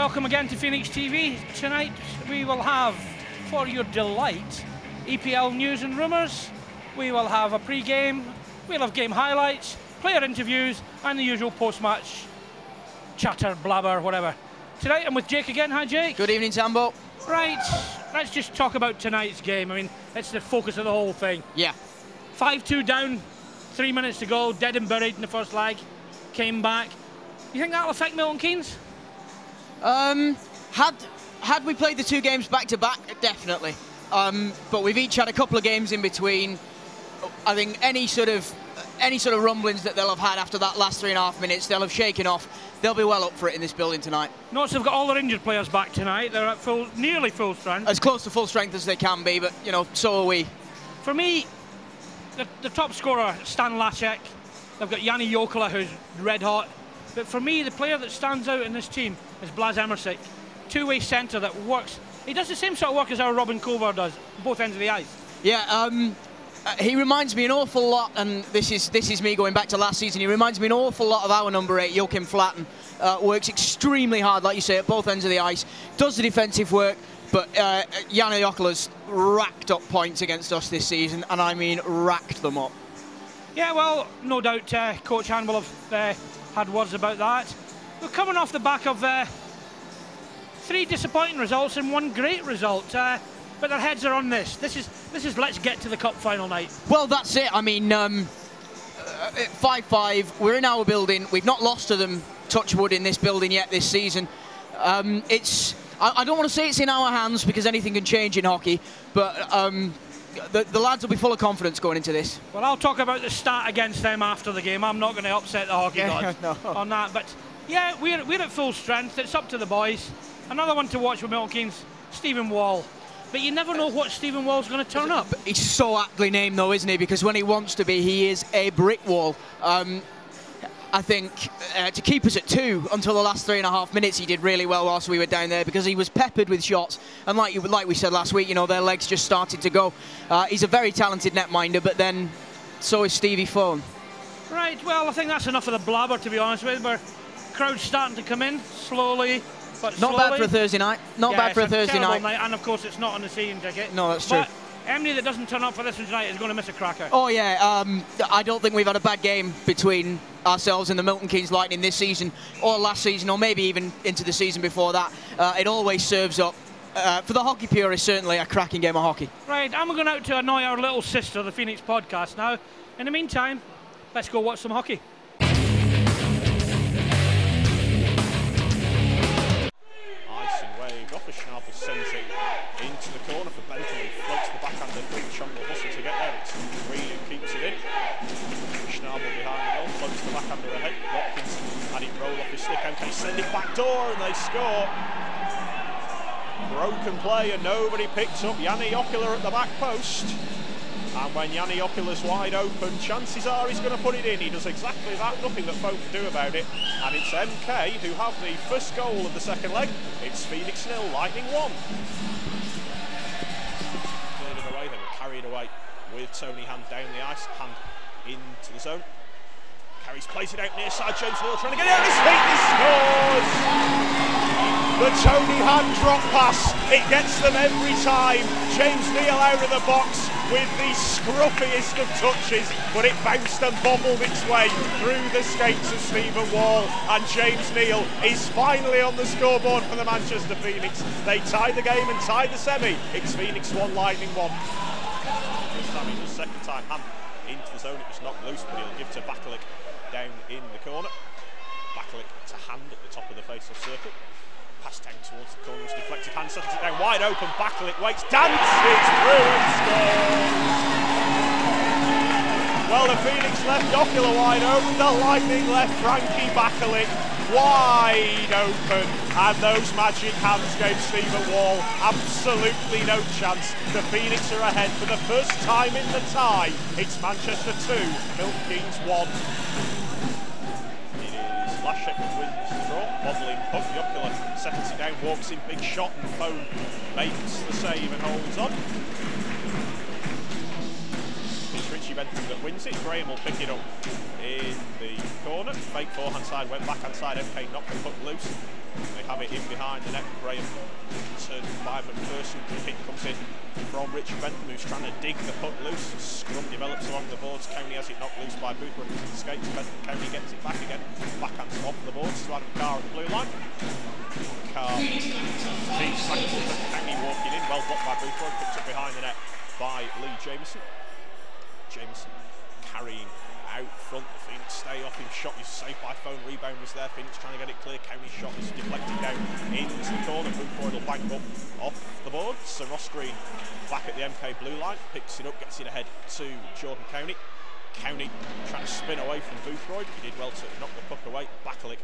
welcome again to Phoenix TV. Tonight we will have, for your delight, EPL news and rumours. We will have a pre-game, we'll have game highlights, player interviews, and the usual post-match chatter, blabber, whatever. Tonight I'm with Jake again. Hi, Jake. Good evening, Tambo. Right, let's just talk about tonight's game. I mean, it's the focus of the whole thing. Yeah. 5-2 down, 3 minutes to go, dead and buried in the first leg, came back. You think that'll affect Milton Keynes? Had we played the two games back to back, definitely. But we've each had a couple of games in between. I think any sort of rumblings that they'll have had after that last 3.5 minutes, they'll have shaken off. They'll be well up for it in this building tonight. Notice they've got all their injured players back tonight. They're at nearly full strength. As close to full strength as they can be, but you know, so are we. For me, the top scorer, Stan Lacek. They've got Yanni Jokela, who's red hot. But for me, the player that stands out in this team is Blas Emersic. Two-way centre that works. He does the same sort of work as our Robin Kovar does, both ends of the ice. Yeah, he reminds me an awful lot, and this is me going back to last season, he reminds me an awful lot of our number 8, Joachim Flatten. Works extremely hard, like you say, at both ends of the ice. Does the defensive work, but Yanni Jokela's racked up points against us this season, and I mean racked them up. Yeah, well, no doubt Coach Han will have had words about that. We're coming off the back of 3 disappointing results and 1 great result, but their heads are on this. This is let's get to the cup final night. Well, that's it. I mean, 5-5. We're in our building. We've not lost to them, touch wood, in this building yet this season. I don't want to say it's in our hands because anything can change in hockey, but the lads will be full of confidence going into this. Well, I'll talk about the stat against them after the game. I'm not going to upset the hockey gods on that. But yeah, we're at full strength. It's up to the boys. Another one to watch with Milton Keynes, Stephen Wall. But you never know what Stephen Wall's going to turn up. He's so aptly named, though, isn't he? Because when he wants to be, he is a brick wall. I think to keep us at 2 until the last 3.5 minutes, he did really well whilst we were down there because he was peppered with shots. And like we said last week, you know, their legs just started to go. He's a very talented netminder, but then so is Stevie Fone. Right, well, I think that's enough of the blabber, to be honest with you. Crowd's starting to come in slowly. But not bad for a Thursday night. Not bad for a Thursday night. And of course, it's not on the season ticket. No, that's true. But anybody that doesn't turn up for this one tonight is going to miss a cracker. Oh yeah, I don't think we've had a bad game between ourselves and the Milton Keynes Lightning this season, or last season, or maybe even into the season before that. It always serves up, for the hockey purists, certainly a cracking game of hockey. Right, I'm going out to annoy our little sister, the Phoenix Podcast now. In the meantime, let's go watch some hockey. Schnabel sends it into the corner for Bentley, floats the backhander through Chongle Hustle to get there. It's Green who keeps it in. Schnabel behind the goal, floats the backhander ahead. Watkins had it roll off his stick, and can send it back door, and they score. Broken play, and nobody picks up Yanni Jokela at the back post. And when Yanni Jokela's wide open, chances are he's going to put it in. He does exactly that, nothing that folk can do about it. And it's MK who have the first goal of the second leg. It's Phoenix 0, Lightning 1. Cleared it away, they were carried away with Tony Hand down the ice, Hand into the zone. Carries, plays it out near side, James Neal trying to get it out his feet, he scores! The Tony Hand drop pass, it gets them every time. James Neal out of the box with the scruffiest of touches, but it bounced and bobbled its way through the skates of Stephen Wall, and James Neal is finally on the scoreboard for the Manchester Phoenix. They tie the game and tie the semi. It's Phoenix 1, Lightning 1. First time he does, second time Hand into the zone, it was knocked loose, but he'll give to Bakalik down in the corner. Bakalik to Hand at the top of the face-off circle. Pass down towards the corner, it's deflected, Hand settles it down wide open, Bakalik waits, dances through and scores! Well, the Phoenix left Jokela wide open, the Lightning left Frankie Bakalik wide open, and those magic hands gave Stephen Wall absolutely no chance. The Phoenix are ahead for the first time in the tie. It's Manchester 2, Milton Keynes 1. It is Lashek who wins the draw, bobbling puck, Jokela settles it down, walks in, big shot, and Fone makes the save and holds on. It's Richie Benton that wins it. Graham will pick it up in the corner. Fake forehand side, went backhand side. MK knocked the puck loose. They have it in behind the net. Graham turned by McPherson. The hit comes in from Richard Bentham, who's trying to dig the puck loose. Scrum develops along the boards. County has it knocked loose by Boothroyd. It escapes Bentham. County gets it back again. Backhand off the boards to Adam Carr at the blue line. Carr keeps County walking in. Well blocked by Boothroyd. Picked up behind the net by Lee Jameson. Jameson carrying out front. The Phoenix stay off him. Shot was saved by phone. Rebound was there. Phoenix trying to get it clear. County shot is deflected down into the corner. Boothroyd will bank up off the board. So Ross Green back at the MK blue line. Picks it up, gets it ahead to Jordan County. County trying to spin away from Boothroyd. He did well to knock the puck away. Bakalik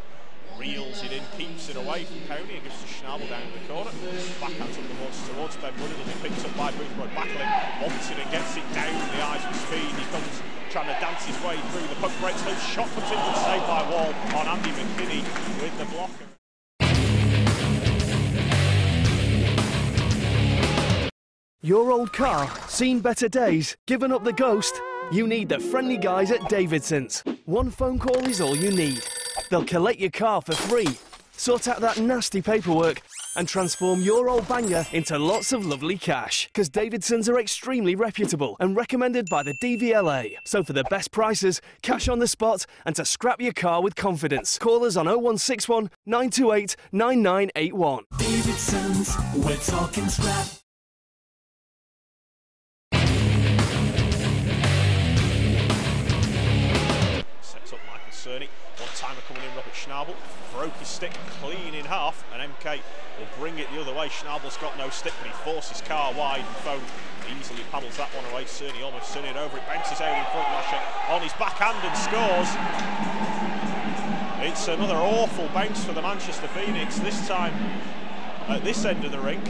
reels it in, keeps it away from County and gives to Schnabel down in the corner. Backhands up the boards towards Ben Wood. It'll be picked up by Boothroyd. Bakalik wants it and gets it down the ice with speed. He comes trying to dance his way through. The puck breaks loose. Shot comes in and saved by Wall on Andy McKinney with the block. Your old car, seen better days, given up the ghost? You need the friendly guys at Davidson's. One phone call is all you need. They'll collect your car for free, sort out that nasty paperwork, and transform your old banger into lots of lovely cash. Because Davidson's are extremely reputable and recommended by the DVLA. So for the best prices, cash on the spot, and to scrap your car with confidence, call us on 0161 928 9981. Davidson's, we're talking scrap. Cerny, one-timer coming in, Robert Schnabel, broke his stick clean in half, and MK will bring it the other way. Schnabel's got no stick, but he forces Carr wide, and Foe easily paddles that one away. Cerny almost turning it over, it bounces out in front, Lashek on his backhand and scores. It's another awful bounce for the Manchester Phoenix, this time at this end of the rink.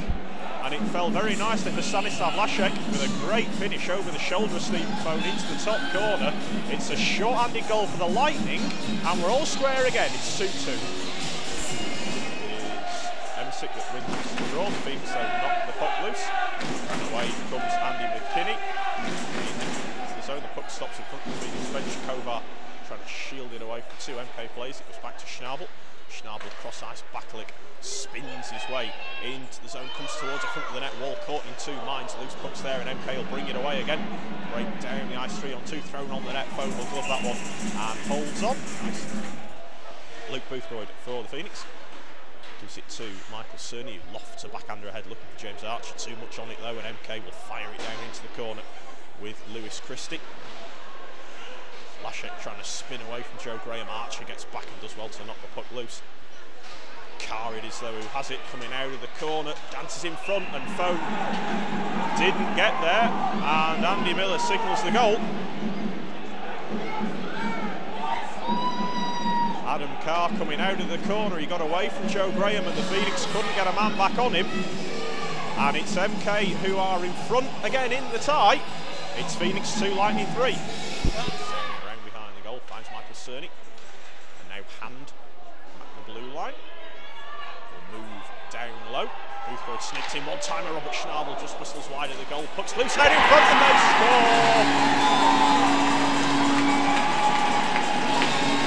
And it fell very nicely for Stanislav Lashek with a great finish over the shoulder of Stephen Foe into the top corner. It's a short-handed goal for the Lightning, and we're all square again. It's 2-2. It's Emsick that wins the draw. The Phoenix knock the puck loose. And away comes Andy McKinney. Into the zone, the puck stops in front of the Phoenix bench. Kovar trying to shield it away from two MK players. It goes back to Schnabel. Schnabel cross ice, Bakalik spins his way into the zone, comes towards the front of the net. Wall caught in two minds, loose pucks there, and MK will bring it away again. Break down the ice, 3-on-2, thrown on the net. Foe will glove that one and holds on. Nice. Luke Boothroyd for the Phoenix. Gives it to Michael Cerny, who lofts a backhander ahead, looking for James Archer. Too much on it though, and MK will fire it down into the corner with Lewis Christie. Lashek trying to spin away from Joe Graham. Archer gets back and does well to knock the puck loose. Carr it is though, who has it coming out of the corner, dances in front, and Foe didn't get there, and Andy Miller signals the goal. Adam Carr coming out of the corner, he got away from Joe Graham and the Phoenix couldn't get a man back on him, and it's MK who are in front again in the tie. It's Phoenix 2, Lightning 3. Around behind the goal finds Michael Cerny, and now Hand at the blue line. Move down low. Boothroyd sneaks in, one-timer. Robert Schnabel just whistles wide of the goal. Pucks loose, out in front, and they score!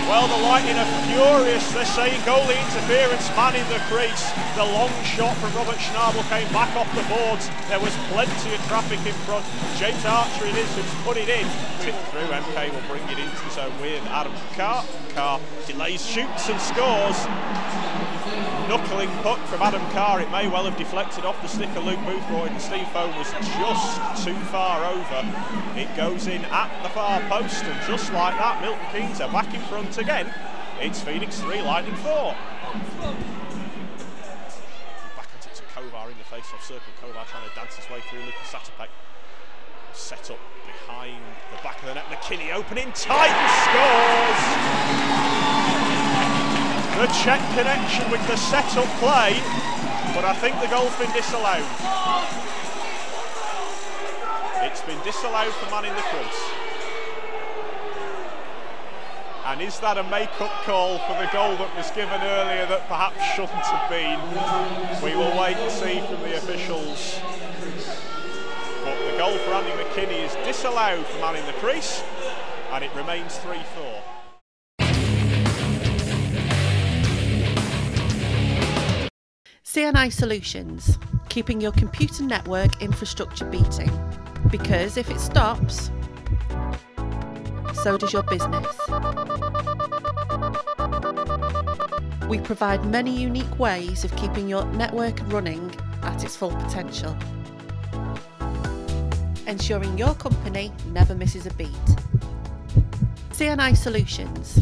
Well, the Lightning are furious. They're saying goalie interference, man in the crease. The long shot from Robert Schnabel came back off the boards. There was plenty of traffic in front. James Archer it is who's put it in. Tip through, MK will bring it into the zone with Adam Carr. Carr delays, shoots and scores. Knuckling puck from Adam Carr. It may well have deflected off the stick of Luke Boothroyd, and Steve Foe was just too far over. It goes in at the far post, and just like that, Milton Keynes are back in front again. It's Phoenix 3, Lightning 4. Back at it to Kovar in the face-off circle. Kovar trying to dance his way through Lucas Satopek. Set up behind the back of the net. McKinney opening tight and scores! The check connection with the set-up play, but I think the goal's been disallowed. It's been disallowed for man in the crease. And is that a make-up call for the goal that was given earlier that perhaps shouldn't have been? We will wait and see from the officials. But the goal for Andy McKinney is disallowed for man in the crease. and it remains 3-4. CNI Solutions, keeping your computer network infrastructure beating. Because if it stops, so does your business. We provide many unique ways of keeping your network running at its full potential, ensuring your company never misses a beat. CNI Solutions,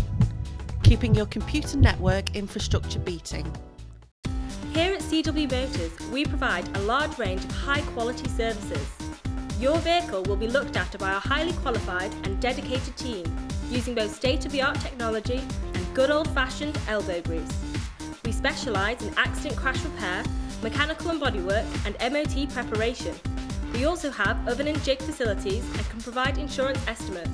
keeping your computer network infrastructure beating. Here at CW Motors, we provide a large range of high-quality services. Your vehicle will be looked after by a highly qualified and dedicated team, using both state-of-the-art technology and good old-fashioned elbow grease. We specialise in accident crash repair, mechanical and bodywork, and MOT preparation. We also have oven and jig facilities and can provide insurance estimates.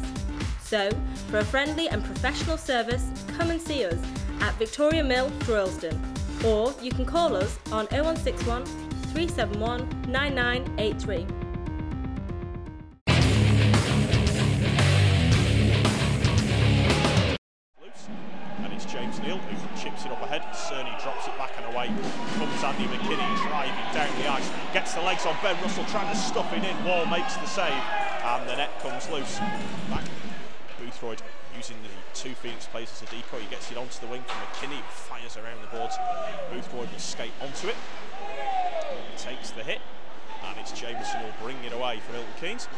So, for a friendly and professional service, come and see us at Victoria Mill, Droylsden. Or you can call us on 0161 371 9983. And it's James Neal who chips it up ahead. Cerny drops it back and away. Comes Andy McKinney driving down the ice. Gets the legs on Ben Russell, trying to stuff it in. Wall makes the save, and the net comes loose. Back, Boothroyd using the two Phoenix players as a decoy. He gets it onto the wing from McKinney, fires around the boards. Boothroyd will skate onto it. Takes the hit, and it's Jameson who'll bring it away from Milton Keynes.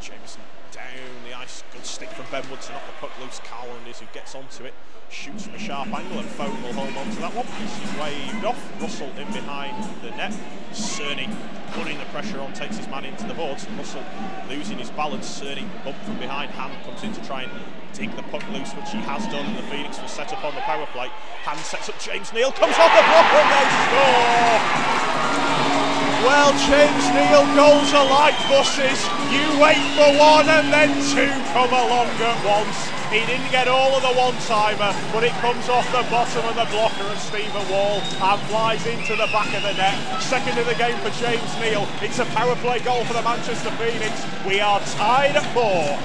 Jameson down the ice, good stick from Benwood to knock the puck loose. Carland is who gets onto it, shoots from a sharp angle, and Foam will hold on to that one. He's waved off. Russell in behind the net. Cerny putting the pressure on, takes his man into the boards. Russell losing his balance. Cerny bump from behind. Hand comes in to try and dig the puck loose, which he has done, and the Phoenix will set up on the power play. Hand sets up James Neal, comes off the block and they score! Well, James Neal, goals are like buses. You wait for one and then two come along at once. He didn't get all of the one-timer, but it comes off the bottom of the blocker of Stephen Wall and flies into the back of the net. Second of the game for James Neal. It's a power play goal for the Manchester Phoenix. We are tied at 4.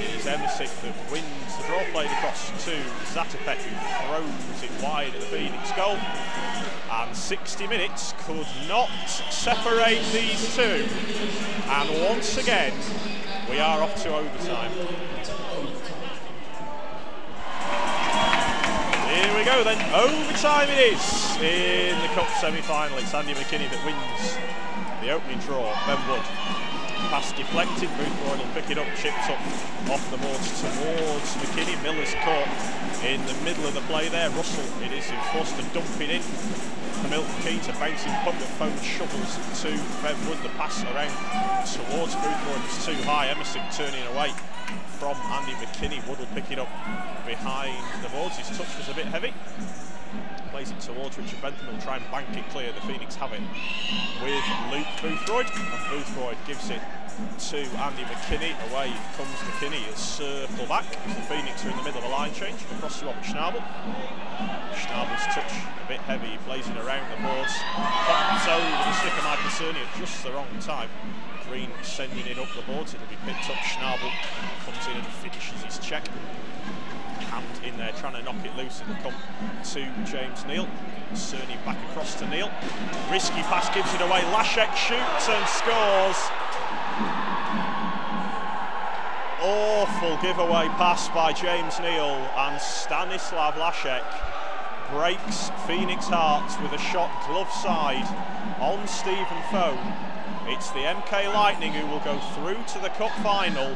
It is Emisic that wins the draw, played across to Zatopek, who throws it wide at the Phoenix goal. And 60 minutes could not separate these two. And once again, we are off to overtime. Here we go then, overtime it is in the Cup semi-final. It's Andy McKinney that wins the opening draw. Benwood, pass deflected, Boothroyd will pick it up, chips up off the boards towards McKinney. Miller's caught in the middle of the play there. Russell, it is who's forced to dump it in. Milton Keynes, a bouncing puck that Foam shovels to Benwood. The pass around towards Boothroyd was too high. Emerson turning away from Andy McKinney. Wood will pick it up behind the boards. His touch was a bit heavy. Plays it towards Richard Bentham. He'll try and bank it clear. The Phoenix have it with Luke Boothroyd. And Boothroyd gives it to Andy McKinney. Away comes McKinney. He'll circle back. The Phoenix are in the middle of a line change. Across to Robert Schnabel. Schnabel's touch a bit heavy. He plays it around the boards. Pops over the stick of Michael Cerny at just the wrong time. Green sending it up the boards. It'll be picked up. Schnabel comes in and finishes his check. Hand in there trying to knock it loose. It'll come to James Neal. Cerny back across to Neal. Risky pass gives it away. Lashek shoots and scores. Awful giveaway pass by James Neal, and Stanislav Lashek breaks Phoenix hearts with a shot glove side on Stephen Foam. It's the MK Lightning who will go through to the Cup final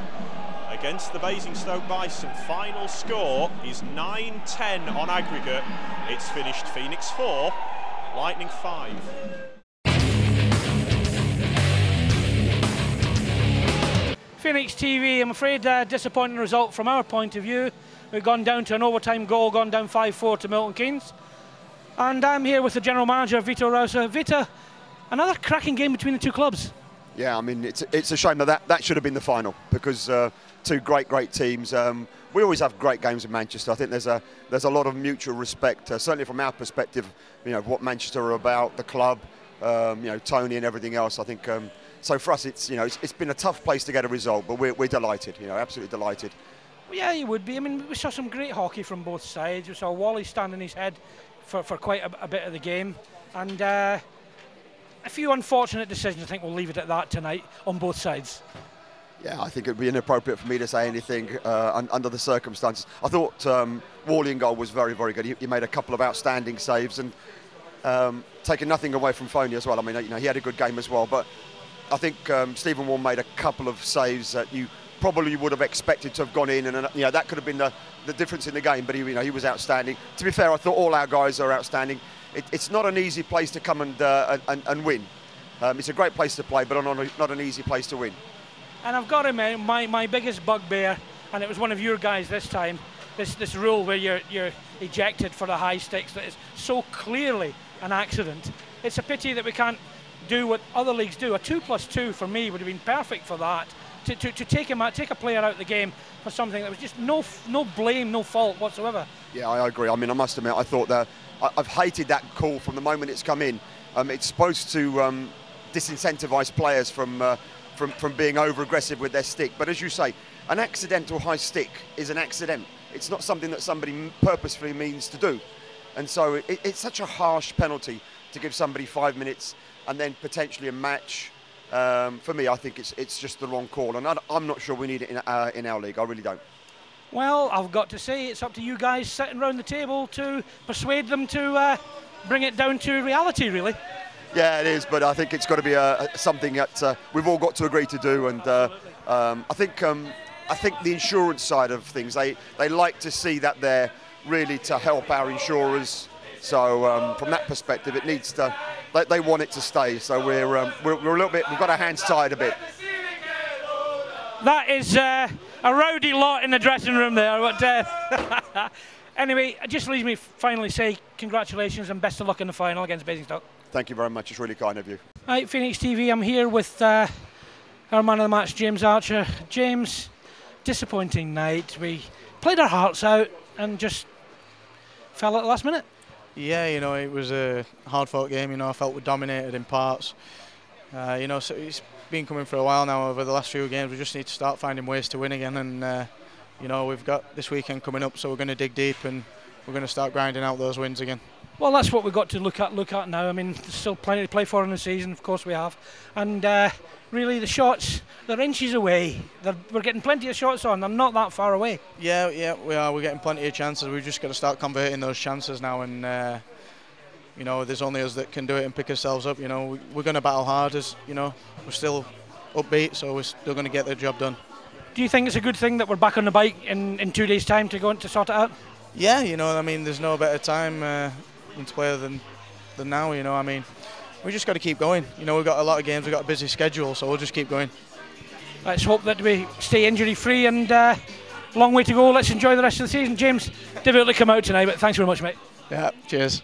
against the Basingstoke Bison. Final score is 9-10 on aggregate. It's finished Phoenix 4, Lightning 5. Phoenix TV, I'm afraid a disappointing result from our point of view. We've gone down to an overtime goal, gone down 5-4 to Milton Keynes. And I'm here with the general manager, Vito Rausa. Vito, another cracking game between the two clubs. Yeah, I mean, it's a shame that should have been the final, because two great teams. We always have great games in Manchester. I think there's a lot of mutual respect, certainly from our perspective, you know, what Manchester are about, the club, you know, Tony and everything else. I think So for us, it's been a tough place to get a result, but we're delighted, absolutely delighted. Well, yeah, you would be. I mean, we saw some great hockey from both sides. We saw Wally stand on his head for quite a bit of the game, and a few unfortunate decisions. I think we'll leave it at that tonight on both sides. Yeah, I think it would be inappropriate for me to say anything under the circumstances. I thought Wally in goal was very, very good. He made a couple of outstanding saves and taking nothing away from Phoney as well. I mean, he had a good game as well. But I think Stephen Wall made a couple of saves that you probably would have expected to have gone in, and that could have been the difference in the game. But he was outstanding. To be fair, I thought all our guys are outstanding. It's not an easy place to come and win. It's a great place to play, but not an easy place to win. And I've got to admit, my biggest bugbear, and it was one of your guys this time, this rule where you're ejected for the high sticks that is so clearly an accident. It's a pity that we can't do what other leagues do. A 2+2 for me would have been perfect for that. To take a player out of the game for something that was just no blame, no fault whatsoever. Yeah, I agree. I mean, I must admit, I thought that I've hated that call from the moment it's come in. It's supposed to disincentivise players from being over-aggressive with their stick. But as you say, an accidental high stick is an accident. It's not something that somebody purposefully means to do. And so it's such a harsh penalty to give somebody 5 minutes and then potentially a match. For me, I think it's just the wrong call. And I'm not sure we need it in our league. I really don't. Well, I've got to say, it's up to you guys sitting around the table to persuade them to bring it down to reality, really. Yeah, it is, but I think it's got to be something that we've all got to agree to do. And I think the insurance side of things, they like to see that there really to help our insurers. So from that perspective, it needs to. They want it to stay. So we're a little bit. We've got our hands tied a bit. That is a rowdy lot in the dressing room there. But anyway, it just leaves me finally say congratulations and best of luck in the final against Basingstoke. Thank you very much. It's really kind of you. Right, Phoenix TV, I'm here with our man of the match, James Archer. James, disappointing night. We played our hearts out and just fell at the last minute. Yeah, it was a hard-fought game. I felt we dominated in parts. So it's been coming for a while now over the last few games. We just need to start finding ways to win again. And, we've got this weekend coming up, so we're going to dig deep and we're going to start grinding out those wins again. Well, that's what we've got to look at now. I mean, there's still plenty to play for in the season, of course we have. And really, the shots, they're inches away. We're getting plenty of shots on. They're not that far away. Yeah, we are. We're getting plenty of chances. We've just got to start converting those chances now. And, there's only us that can do it and pick ourselves up. We're going to battle hard as, we're still upbeat, so we're still going to get the job done. Do you think it's a good thing that we're back on the bike in 2 days' time to go to sort it out? Yeah, there's no better time than to play than now, we just got to keep going. We've got a lot of games, we've got a busy schedule, so we'll just keep going. Let's hope that we stay injury-free and long way to go. Let's enjoy the rest of the season. James, difficult to come out tonight, but thanks very much, mate. Yeah, cheers.